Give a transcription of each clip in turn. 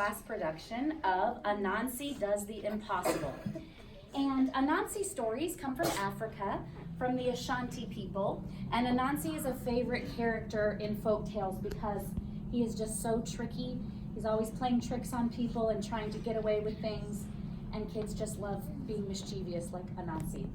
class production of Anansi Does the Impossible. And Anansi stories come from Africa, from the Ashanti people. And Anansi is a favorite character in folk tales because he is just so tricky. He's always playing tricks on people and trying to get away with things. And kids just love being mischievous like Anansi.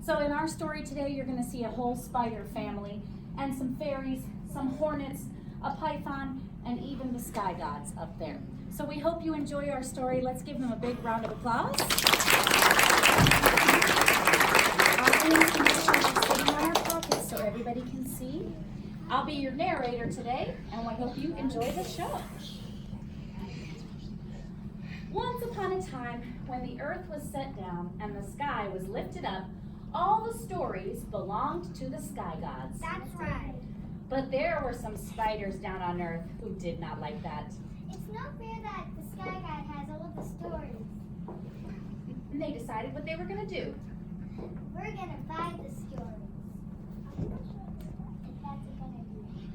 So in our story today, you're going to see a whole spider family and some fairies, some hornets, a python, and even the sky gods up there. So we hope you enjoy our story. Let's give them a big round of applause. Our hands can make sure they're sitting on our pockets so everybody can see. I'll be your narrator today, and I hope you enjoy the show. Once upon a time, when the earth was set down and the sky was lifted up, all the stories belonged to the sky gods. That's right. But there were some spiders down on earth who did not like that. It's not fair that the Sky God has all of the stories. And they decided what they were going to do. We're going to buy the stories. I'm not sure if that's a good idea.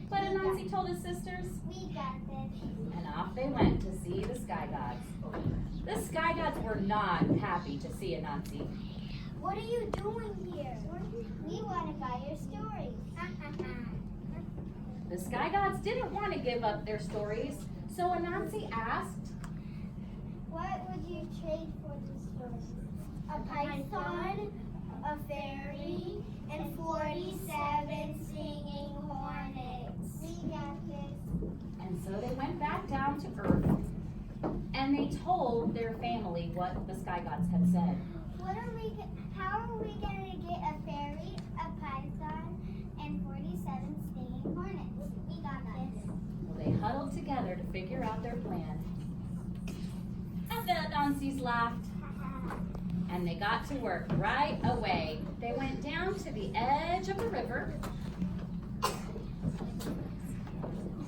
But Anansi told his sisters, We got this. and off they went to see the sky gods. The sky gods were not happy to see Anansi. What are you doing here? We want to buy your stories. The sky gods didn't want to give up their stories, so Anansi asked, What would you trade for the stories? A python, a fairy, and 47 singing hornets. We got this. and so they went back down to earth, and they told their family what the sky gods had said. How are we going to get a fairy, a python, and 47 stinging hornets? We got this. Well, they huddled together to figure out their plan. And the Anansis laughed, and they got to work right away. They went down to the edge of the river,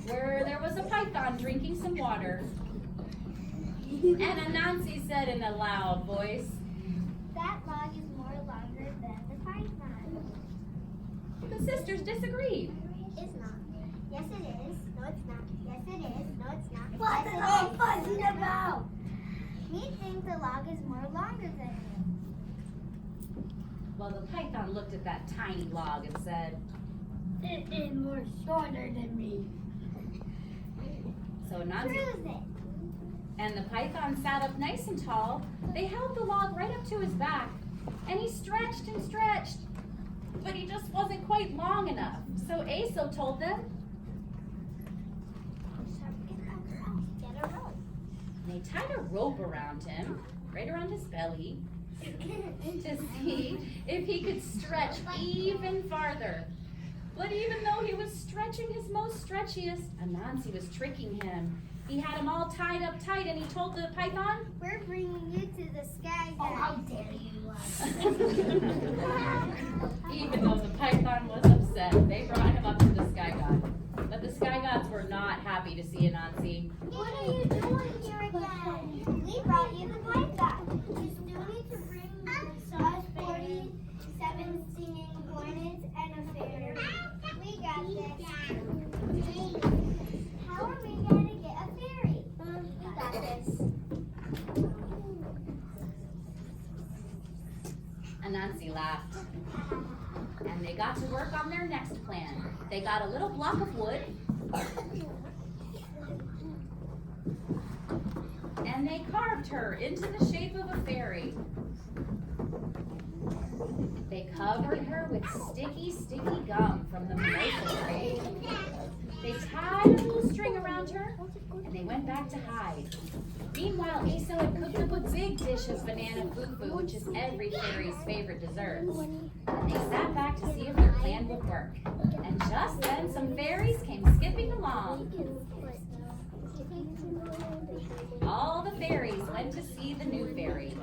where there was a python drinking some water. And Anansi said in a loud voice, That log is more longer than the python. the sisters disagreed. It's not. Yes, it is. No, it's not. Yes, it is. No, it's not. What's Yes, it it all is. fussing about? We think the log is more longer than you. Well, the python looked at that tiny log and said, It is more shorter than me. so Anansi Prove it. and the python sat up nice and tall. They held the log right up to his back, and he stretched and stretched, but he just wasn't quite long enough. So Aso told them, Get a rope. and they tied a rope around him, right around his belly, to see if he could stretch even farther. But even though he was stretching his most stretchiest, Anansi was tricking him. He had him all tied up tight, and he told the python, We're bringing you to the sky Oh, how god. dare you! even though the python was upset, they brought him up to the sky god. But the sky gods were not happy to see Anansi. What are you doing here again? We brought you the python. You still need to bring us 47 singing hornets and a fairy. We got this. How are we going to get a fairy? We got this. Anansi laughed. And they got to work on their next plan. They got a little block of wood, and they carved her into the shape of a fairy. They covered her with sticky, sticky gum from the mimosa tree. They tied a little string around her, and they went back to hide. Meanwhile, Aso had cooked up a big dish of banana fufu, which is every fairy's favorite dessert. And they sat back to see if their plan would work. And just then, some fairies came skipping along. All the fairies went to see the new fairy.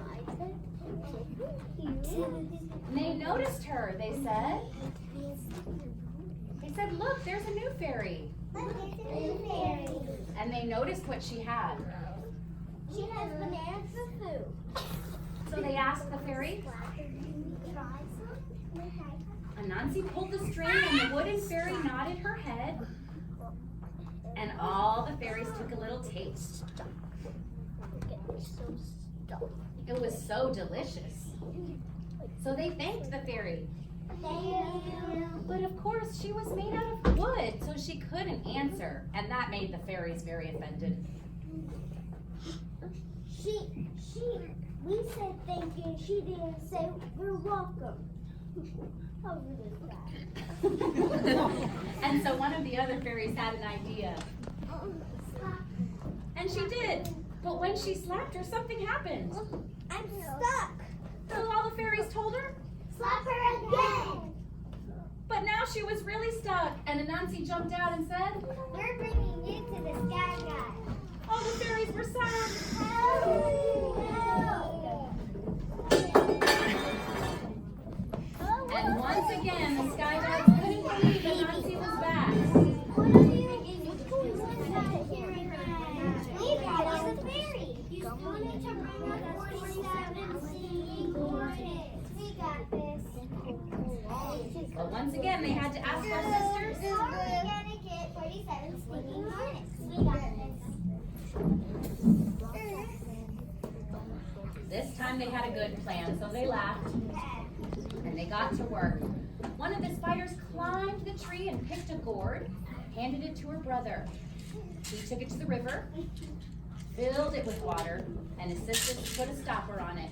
And they noticed her, they said. They said, look, there's a new fairy. Look, it's a new fairy. And they noticed what she had. She has banana fufu. So they asked the fairy. Try some? Anansi pulled the string and the wooden fairy nodded her head. And all the fairies took a little taste. It was so delicious. So they thanked the fairy. Thank you. But of course, she was made out of wood, so she couldn't answer. And that made the fairies very offended. We said thank you, and she didn't say we're welcome. How rude is that? And so one of the other fairies had an idea. And she did. But when she slapped her, something happened. I'm stuck. So all the fairies told her, Slap her again. but now she was really stuck. And Anansi jumped out and said, We're bringing you to the sky god. all the fairies were silent. And once again, the sky gods couldn't believe Anansi was back. But once again, they had to ask our sisters. How are we gonna get 47 stinging hornets? We got this. This time they had a good plan, so they laughed and they got to work. One of the spiders climbed the tree and picked a gourd, handed it to her brother. He took it to the river, filled it with water, and assisted to put a stopper on it.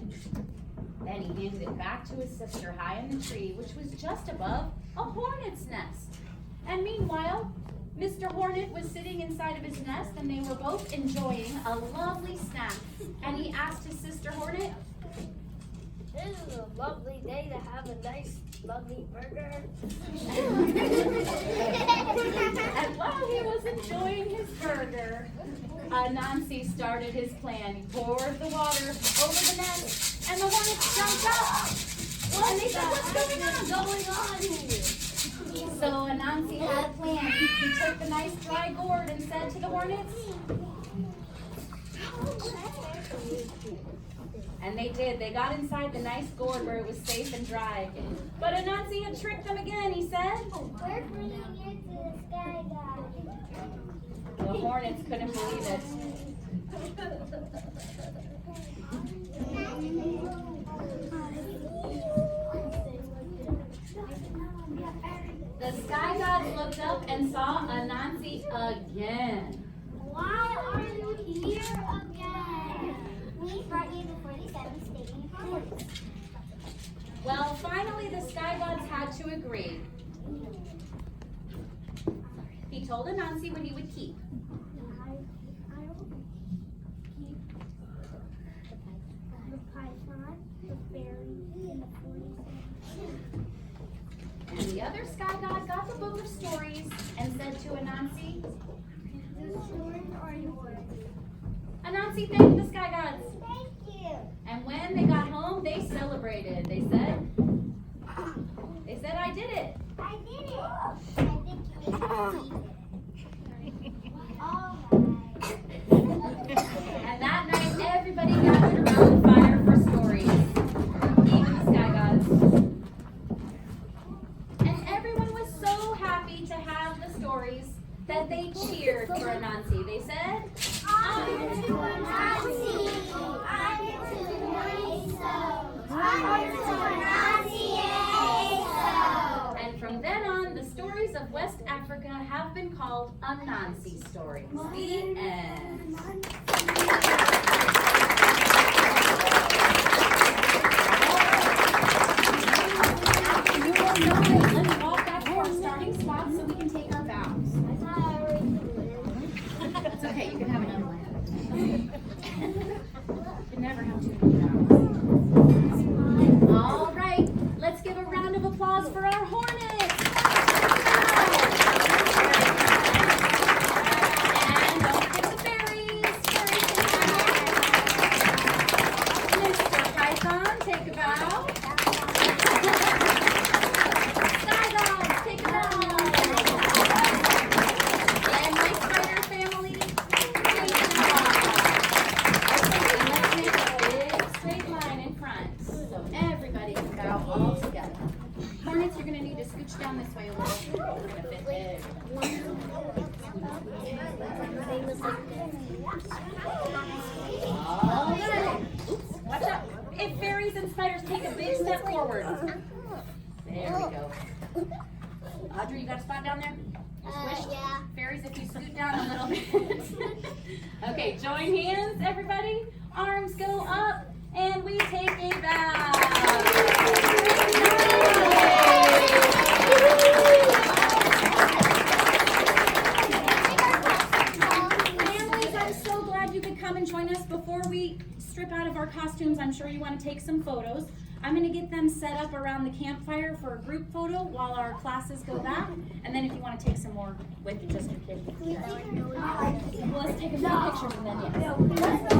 Then he handed it back to his sister high in the tree, which was just above a hornet's nest. And meanwhile, Mr. Hornet was sitting inside of his nest and they were both enjoying a lovely snack. And he asked his sister Hornet, This is a lovely day to have a nice, lovely burger. and while he was enjoying his burger, Anansi started his plan. He poured the water over the nest and the hornets jumped up. And they said, what's going on here? So Anansi had a plan. He took the nice dry gourd and said to the hornets, and they did. They got inside the nice gourd where it was safe and dry. But Anansi had tricked them again, he said. We're bringing you to the sky god. The hornets couldn't believe it. The sky gods looked up and saw Anansi again. Why are you here again? We brought you the 47 stinging hornets. Well, finally the sky gods had to agree. He told Anansi what he would keep. I will keep the python, the fairy, and the 47. And the other sky god got the book of stories and said to Anansi, The stories are yours. Anansi thanked the sky gods. Thank you. And when they got home, they celebrated. They said, I did it. I did it. I think you did it. All right. And that night, everybody gathered around the fire for stories, even the sky gods. And everyone was so happy to have the stories that they cheered for Anansi. They said, I'm into Anansi. I'm into Anansi. I'm into Anansi. and from then on, the stories of West Africa have been called Anansi stories. The end. Let's walk back to our starting spot so we can take our bows. It's okay, you can have another one. You can never have too many bows. All right, let's give a round of applause for our hornets. And don't forget the fairies. Mr. Python, take a bow. Sky Gods, take a bow. And my spider family, take a bow. Okay, and let's make a big if fairies and spiders take a big step forward. There we go. Audrey, you got a spot down there? Squish? Yeah. Fairies, if you scoot down a little bit. Okay, join hands, everybody. Arms go up, and we take a bow. Families, I'm so glad you could come and join us. Before we strip out of our costumes, I'm sure you want to take some photos. I'm going to get them set up around the campfire for a group photo while our classes go back. And then if you want to take some more with just your kids. Well, let's take a few pictures and then yes.